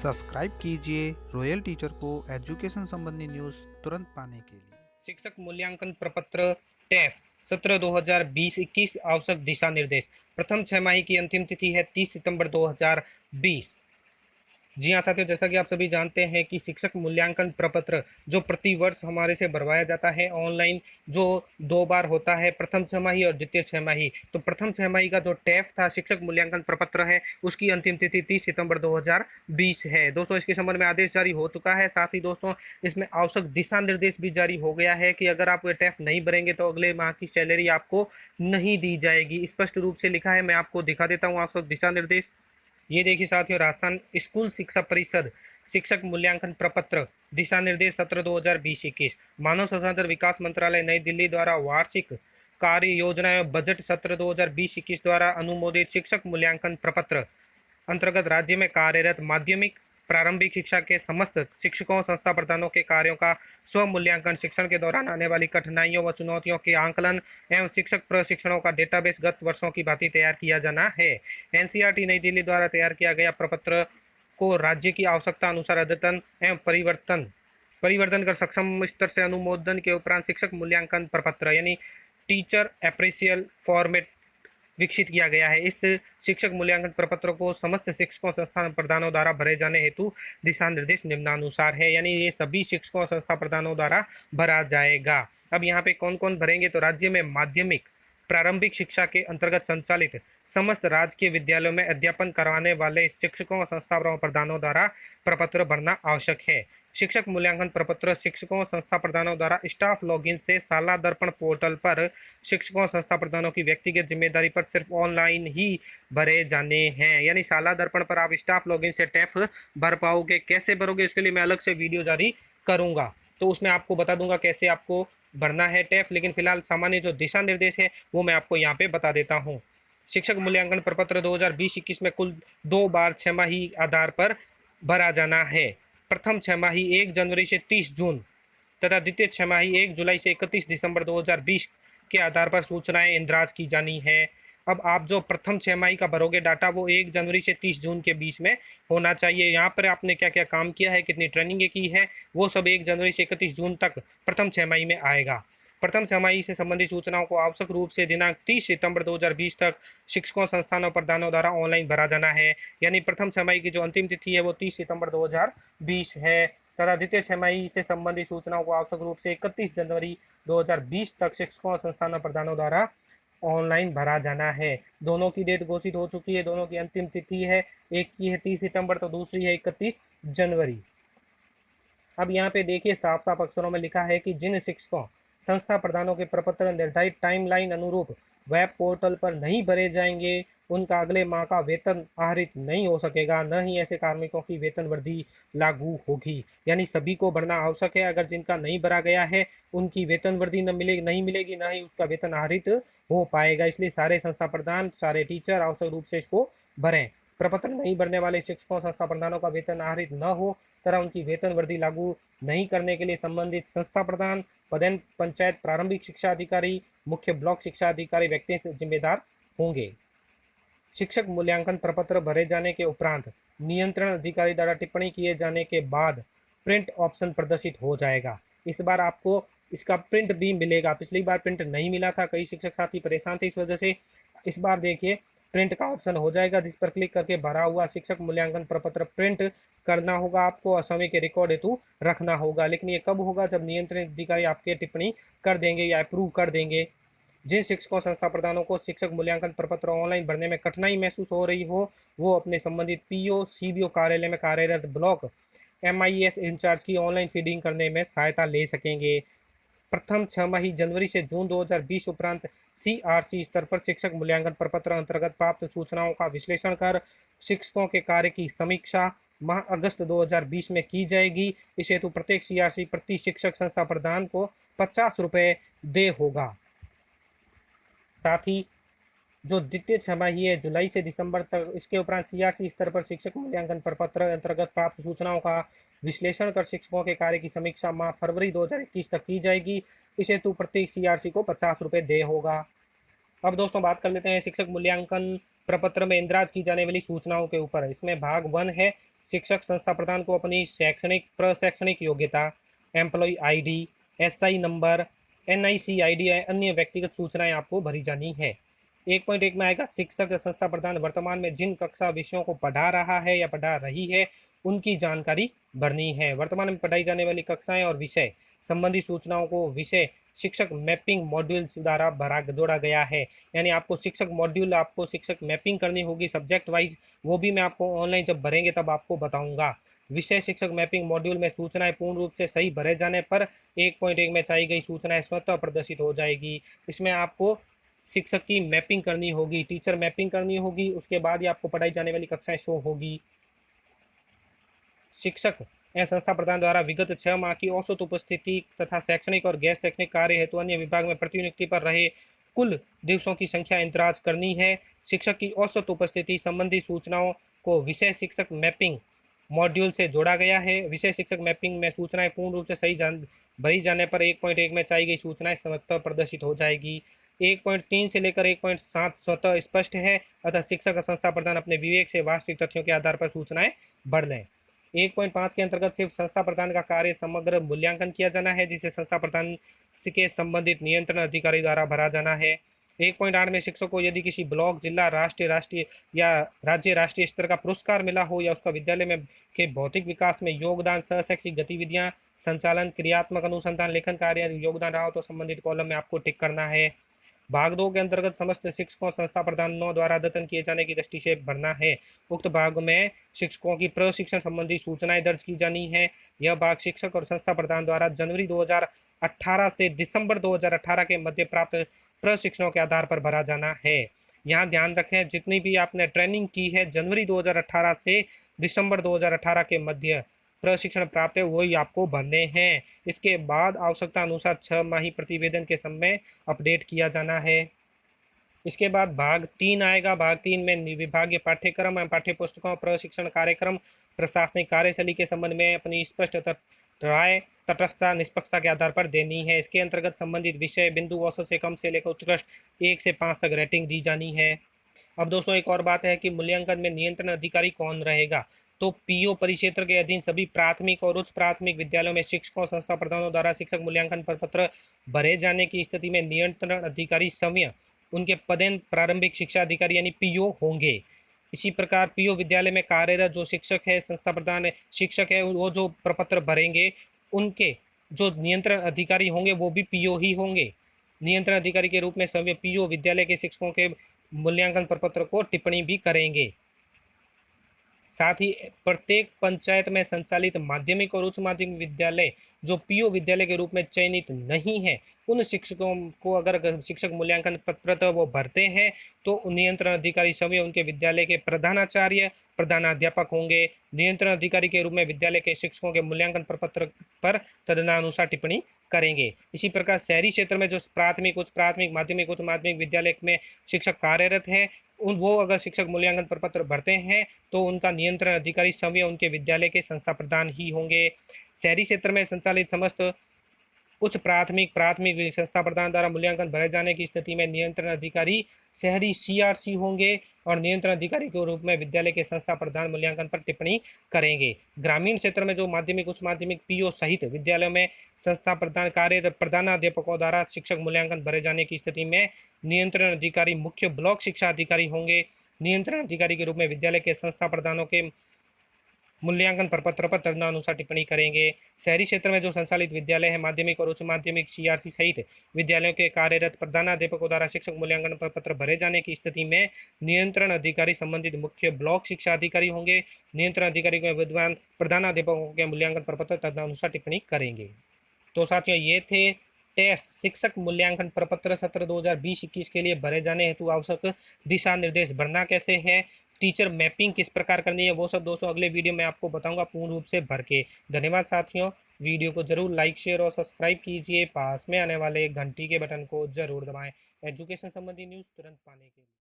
Subscribe कीजिए royal teacher को education संबंधी न्यूज़ तुरंत पाने के लिए। शिक्षक मूल्यांकन प्रपत्र टेफ सत्र 2020-21 आवश्यक दिशा निर्देश। प्रथम छमाही की अंतिम तिथि है 30 सितंबर 2020। जी हाँ साथियों, जैसा कि आप सभी जानते हैं कि शिक्षक मूल्यांकन प्रपत्र जो प्रतिवर्ष हमारे से भरवाया जाता है ऑनलाइन, जो 2 बार होता है, प्रथम छमाही और द्वितीय छमाही। तो प्रथम छमाही का जो टेफ था, शिक्षक मूल्यांकन प्रपत्र है, उसकी अंतिम तिथि 30 सितंबर 2020 है। दोस्तों, इसके संबंध में आदेश जारी हो चुका है। साथ ही दोस्तों, इसमें आवश्यक दिशा निर्देश भी जारी हो गया है कि अगर आप ये टेफ नहीं भरेंगे तो अगले माह की सैलरी आपको नहीं दी जाएगी। स्पष्ट रूप से लिखा है, मैं आपको दिखा देता हूँ आवश्यक दिशा निर्देश। ये देखिए साथियों, राजस्थान स्कूल शिक्षा परिषद शिक्षक मूल्यांकन प्रपत्र दिशा निर्देश सत्र 2020-21, मानव संसाधन विकास मंत्रालय नई दिल्ली द्वारा वार्षिक कार्य योजना एवं बजट सत्र 2020-21 द्वारा अनुमोदित शिक्षक मूल्यांकन प्रपत्र अंतर्गत राज्य में कार्यरत माध्यमिक प्रारंभिक शिक्षा के समस्त शिक्षकों संस्था प्रधानों के कार्यों का स्व मूल्यांकन, शिक्षण के दौरान आने वाली कठिनाइयों व चुनौतियों के आंकलन एवं शिक्षक प्रशिक्षणों का डेटाबेस गत वर्षों की भांति तैयार किया जाना है। एनसीईआरटी नई दिल्ली द्वारा तैयार किया गया प्रपत्र को राज्य की आवश्यकता अनुसार अद्यतन एवं परिवर्तन कर सक्षम स्तर से अनुमोदन के उपरांत शिक्षक मूल्यांकन प्रपत्र यानी टीचर अप्रेसियल फॉर्मेट विकसित किया गया है। इस शिक्षक मूल्यांकन प्रपत्र को समस्त शिक्षकों संस्थान प्रधानों द्वारा भरे जाने हेतु दिशा निर्देश निम्नानुसार है, यानी ये सभी शिक्षकों संस्था प्रधानों द्वारा भरा जाएगा। अब यहाँ पे कौन कौन भरेंगे, तो राज्य में माध्यमिक प्रारंभिक शिक्षा के अंतर्गत संचालित समस्त राजकीय विद्यालयों में अध्यापन करवाने वाले शिक्षकों संस्था प्रधानों द्वारा प्रपत्र भरना आवश्यक है। शिक्षक मूल्यांकन प्रपत्र शिक्षकों संस्था प्रधानों द्वारा स्टाफ लॉगिन से शाला दर्पण पोर्टल पर शिक्षकों संस्था प्रधानों की व्यक्तिगत जिम्मेदारी पर सिर्फ ऑनलाइन ही भरे जाने हैं। यानी शाला दर्पण पर आप स्टाफ लॉगिन से टेफ भर पाओगे। कैसे भरोगे, इसके लिए मैं अलग से वीडियो जारी करूंगा, तो उसमें आपको बता दूंगा कैसे आपको भरना है टेफ। लेकिन फिलहाल सामान्य जो दिशा निर्देश है वो मैं आपको यहाँ पे बता देता हूँ। शिक्षक मूल्यांकन प्रपत्र 2020-21 में कुल 2 बार छमाही आधार पर भरा जाना है। प्रथम छमाही 1 जनवरी से 30 जून तथा द्वितीय छमाही 1 जुलाई से 31 दिसंबर 2020 के आधार पर सूचनाएं इंद्राज की जानी है। अब आप जो प्रथम छमाही का भरोगे डाटा, वो 1 जनवरी से 30 जून के बीच में होना चाहिए। यहाँ पर आपने क्या क्या काम किया है, कितनी ट्रेनिंग की है, वो सब 1 जनवरी से 31 जून तक प्रथम छमाही में आएगा। प्रथम छमाही से संबंधित सूचनाओं को आवश्यक रूप से दिनांक 30 सितंबर 2020 तक शिक्षकों संस्थानों प्रधानों द्वारा ऑनलाइन भरा जाना है। यानी प्रथम छमाही की जो अंतिम तिथि है वो 30 सितंबर 2020 है तथा द्वितीय छमाही से संबंधित सूचनाओं को आवश्यक रूप से 31 जनवरी 2020 तक शिक्षकों संस्थानों प्रधानों द्वारा ऑनलाइन भरा जाना है। दोनों की डेट घोषित हो चुकी है, दोनों की अंतिम तिथि है, एक की है 30 सितंबर तो दूसरी है 31 जनवरी। अब यहाँ पे देखिए, साफ साफ अक्षरों में लिखा है कि जिन शिक्षकों संस्था प्रधानों के प्रपत्र निर्धारित टाइमलाइन अनुरूप वेब पोर्टल पर नहीं भरे जाएंगे, उनका अगले माह का वेतन आहरित नहीं हो सकेगा, न ही ऐसे कार्मिकों की वेतन वृद्धि लागू होगी। यानी सभी को भरना आवश्यक है। अगर जिनका नहीं भरा गया है उनकी वेतन वृद्धि नहीं मिलेगी, न ही उसका वेतन आहरित हो पाएगा। इसलिए सारे संस्था प्रधान, सारे टीचर आवश्यक रूप से इसको भरें। प्रपत्र नहीं भरने वाले शिक्षकों संस्था प्रधानों का वेतन आहरित न हो तरह उनकी वेतन वृद्धि लागू नहीं करने के लिए संबंधित संस्था प्रधान, प्रधान पंचायत प्रारंभिक शिक्षा अधिकारी, मुख्य ब्लॉक शिक्षा अधिकारी व्यक्ति से जिम्मेदार होंगे। शिक्षक मूल्यांकन प्रपत्र भरे जाने के उपरांत नियंत्रण अधिकारी द्वारा टिप्पणी किए जाने के बाद प्रिंट ऑप्शन प्रदर्शित हो जाएगा। इस बार आपको इसका प्रिंट भी मिलेगा। पिछली बार प्रिंट नहीं मिला था, कई शिक्षक साथी परेशान थे इस वजह से। इस बार देखिए प्रिंट का ऑप्शन हो जाएगा, जिस पर क्लिक करके भरा हुआ शिक्षक मूल्यांकन प्रपत्र प्रिंट करना होगा आपको और समय के रिकॉर्ड हेतु रखना होगा। लेकिन ये कब होगा, जब नियंत्रण अधिकारी आपके टिप्पणी कर देंगे या अप्रूव कर देंगे। जिन शिक्षकों संस्था प्रधानों को शिक्षक मूल्यांकन प्रपत्र ऑनलाइन भरने में कठिनाई महसूस हो रही हो, वो अपने संबंधित पीओ सीबीओ कार्यालय में कार्यरत ब्लॉक एमआईएस इंचार्ज की ऑनलाइन फीडिंग करने में सहायता ले सकेंगे। प्रथम छमाही जनवरी से जून 2020 उपरांत सीआरसी स्तर पर शिक्षक मूल्यांकन प्रपत्र अंतर्गत प्राप्त सूचनाओं का विश्लेषण कर शिक्षकों के कार्य की समीक्षा माह अगस्त 2020 में की जाएगी। इस हेतु प्रत्येक सीआरसी प्रति शिक्षक संस्था प्रधान को 50 रुपये देय होगा। साथ ही जो द्वितीय छमाही है जुलाई से दिसंबर तक, इसके उपरांत सीआरसी स्तर पर शिक्षक मूल्यांकन प्रपत्र अंतर्गत प्राप्त सूचनाओं का विश्लेषण कर शिक्षकों के कार्य की समीक्षा माह फरवरी 2021 तक की जाएगी। इस हेतु प्रत्येक सीआरसी को 50 रुपये देय होगा। अब दोस्तों बात कर लेते हैं शिक्षक मूल्यांकन प्रपत्र में इंदराज की जाने वाली सूचनाओं के ऊपर। इसमें भाग 1 है शिक्षक संस्था प्रधान को अपनी शैक्षणिक प्रशैक्षणिक योग्यता, employee ID, SI number, NIC ID या अन्य व्यक्तिगत सूचनाएं आपको भरी जानी है। 1.1 में आएगा शिक्षक संस्था प्रधान वर्तमान में जिन कक्षा विषयों को पढ़ा रहा है या पढ़ा रही है उनकी जानकारी भरनी है। वर्तमान में पढ़ाई जाने वाली कक्षाएं और विषय संबंधी सूचनाओं को विषय शिक्षक मैपिंग मॉड्यूल द्वारा भरा जोड़ा गया है। यानी आपको शिक्षक मॉड्यूल, आपको शिक्षक मैपिंग करनी होगी सब्जेक्ट वाइज, वो भी मैं आपको ऑनलाइन जब भरेंगे तब आपको बताऊंगा। विषय शिक्षक मैपिंग मॉड्यूल में सूचनाएं पूर्ण रूप से सही भरे जाने पर 1.1 में चाहिए गई सूचनाएं स्वतः प्रदर्शित हो जाएगी। इसमें आपको शिक्षक की मैपिंग करनी होगी, टीचर मैपिंग करनी होगी, उसके बाद ही आपको पढ़ाई जाने वाली कक्षाएं शो होगी। शिक्षक एवं संस्था प्रधान द्वारा विगत 6 माह की औसत उपस्थिति तथा शैक्षणिक और गैर शैक्षणिक कार्य हेतु अन्य विभाग में प्रतिनियुक्ति पर रहे कुल दिवसों की संख्या इंतराज करनी है। शिक्षक की औसत उपस्थिति संबंधी सूचनाओं को विषय शिक्षक मैपिंग मॉड्यूल से जोड़ा गया है। विषय शिक्षक मैपिंग में सूचनाएं पूर्ण रूप से सही भरी जाने पर 1.1 में चाहिए गई सूचनाएं स्वतः प्रदर्शित हो जाएगी। 1.3 से लेकर 1.7 स्वतः स्पष्ट है, अतः शिक्षक और संस्था प्रधान अपने विवेक से वास्तविक तथ्यों के आधार पर सूचनाएं भर लें। 1.5 के अंतर्गत सिर्फ संस्था प्रधान का कार्य समग्र मूल्यांकन किया जाना है, जिसे संस्था प्रधान के संबंधित नियंत्रण अधिकारी द्वारा भरा जाना है। 1.8 में शिक्षक को यदि किसी ब्लॉक, जिला, राष्ट्रीय या राज्य राष्ट्रीय स्तर का पुरस्कार मिला हो या उसका विद्यालय में के भौतिक विकास में योगदान, सहशैक्षिक गतिविधियां, संचालन, क्रियात्मक अनुसंधान, लेखन कार्य योगदान रहा हो तो संबंधित कॉलम में आपको टिक करना है। भाग 2 के अंतर्गत समस्त शिक्षकों संस्था प्रधानों द्वारा अद्यतन किए जाने की दृष्टि से भरना है। उक्त भाग में शिक्षकों की प्रशिक्षण संबंधी सूचनाएं दर्ज की जानी है। यह भाग शिक्षक और संस्था प्रधान द्वारा जनवरी 2018 से दिसंबर 2018 के मध्य प्राप्त प्रशिक्षणों के आधार पर भरा जाना है। यहाँ ध्यान रखें, जितनी भी आपने ट्रेनिंग की है जनवरी 2018 से दिसंबर 2018 के मध्य प्रशिक्षण प्राप्त है वही आपको भरने हैं। इसके बाद आवश्यकता अनुसार 6 माही प्रतिवेदन के समय अपडेट किया जाना है। इसके बाद भाग 3 आएगा। भाग 3 में विभागीय पाठ्यक्रम एवं पाठ्य पुस्तकों, प्रशिक्षण कार्यक्रम, प्रशासनिक कार्यशैली के संबंध में अपनी स्पष्ट राय तटस्थता निष्पक्षता के आधार पर देनी है। इसके अंतर्गत संबंधित विषय बिंदु औसत से कम से लेकर उत्कृष्ट 1 से 5 तक रेटिंग दी जानी है। अब दोस्तों एक और बात है कि मूल्यांकन में नियंत्रण अधिकारी कौन रहेगा। तो पीओ परिक्षेत्र के अधीन सभी प्राथमिक और उच्च प्राथमिक विद्यालयों में शिक्षकों संस्था प्रधानों द्वारा शिक्षक मूल्यांकन प्रपत्र भरे जाने की स्थिति में नियंत्रण अधिकारी स्वयं उनके पदेन प्रारंभिक शिक्षा अधिकारी यानी पीओ होंगे। इसी प्रकार पीओ विद्यालय में कार्यरत जो शिक्षक है, संस्था प्रधान शिक्षक है, वो जो प्रपत्र भरेंगे उनके जो नियंत्रण अधिकारी होंगे वो भी पीओ ही होंगे। नियंत्रण अधिकारी के रूप में स्वयं पीओ विद्यालय के शिक्षकों के मूल्यांकन प्रपत्र को टिप्पणी भी करेंगे। साथ ही प्रत्येक पंचायत में संचालित माध्यमिक और उच्च माध्यमिक विद्यालय जो पीओ विद्यालय के रूप में चयनित नहीं है, उन शिक्षकों को अगर शिक्षक मूल्यांकन पत्र वो भरते हैं तो नियंत्रण अधिकारी स्वयं उनके विद्यालय के प्रधानाचार्य, प्रधानाध्यापक होंगे। नियंत्रण अधिकारी के रूप में विद्यालय के शिक्षकों के मूल्यांकन प्रपत्र पर तदनुसार टिप्पणी करेंगे। इसी प्रकार शहरी क्षेत्र में जो प्राथमिक, उच्च प्राथमिक, माध्यमिक, उच्च माध्यमिक विद्यालय में शिक्षक कार्यरत है वो अगर शिक्षक मूल्यांकन प्रपत्र भरते हैं तो उनका नियंत्रण अधिकारी स्वयं उनके विद्यालय के संस्था प्रधान ही होंगे। शहरी क्षेत्र में संचालित समस्त उच्च प्राथमिक संस्था प्रधान द्वारा मूल्यांकन भरे जाने की स्थिति में नियंत्रण अधिकारी शहरी सीआरसी होंगे और नियंत्रण अधिकारी के रूप में विद्यालय के संस्था प्रधान मूल्यांकन पर टिप्पणी करेंगे। ग्रामीण क्षेत्र में जो माध्यमिक, उच्च माध्यमिक पीओ सहित विद्यालयों में संस्था प्रधान कार्य प्रधानाध्यापकों द्वारा शिक्षक मूल्यांकन भरे जाने की स्थिति में नियंत्रण अधिकारी मुख्य ब्लॉक शिक्षा अधिकारी होंगे। नियंत्रण अधिकारी के रूप में विद्यालय के संस्था प्रधानों के मूल्यांकन प्रपत्र पर तदनुसार टिप्पणी करेंगे। शहरी क्षेत्र में जो संचालित विद्यालय है, माध्यमिक और उच्च माध्यमिक सीआरसी सहित विद्यालयों के कार्यरत प्रधानाध्यापकों द्वारा शिक्षक मूल्यांकन प्रपत्र भरे जाने की स्थिति में नियंत्रण अधिकारी संबंधित मुख्य ब्लॉक शिक्षा अधिकारी होंगे। नियंत्रण अधिकारी के विद्वान प्रधानाध्यापकों के मूल्यांकन प्रपत्र तदनुसार टिप्पणी करेंगे। तो साथियों ये थे टेफ शिक्षक मूल्यांकन प्रपत्र सत्र 2020-21 के लिए भरे जाने हेतु आवश्यक दिशा निर्देश। भरना कैसे है, टीचर मैपिंग किस प्रकार करनी है, वो सब दोस्तों अगले वीडियो में आपको बताऊंगा पूर्ण रूप से भर के। धन्यवाद साथियों, वीडियो को जरूर लाइक, शेयर और सब्सक्राइब कीजिए। पास में आने वाले घंटी के बटन को जरूर दबाएं एजुकेशन संबंधी न्यूज़ तुरंत पाने के लिए।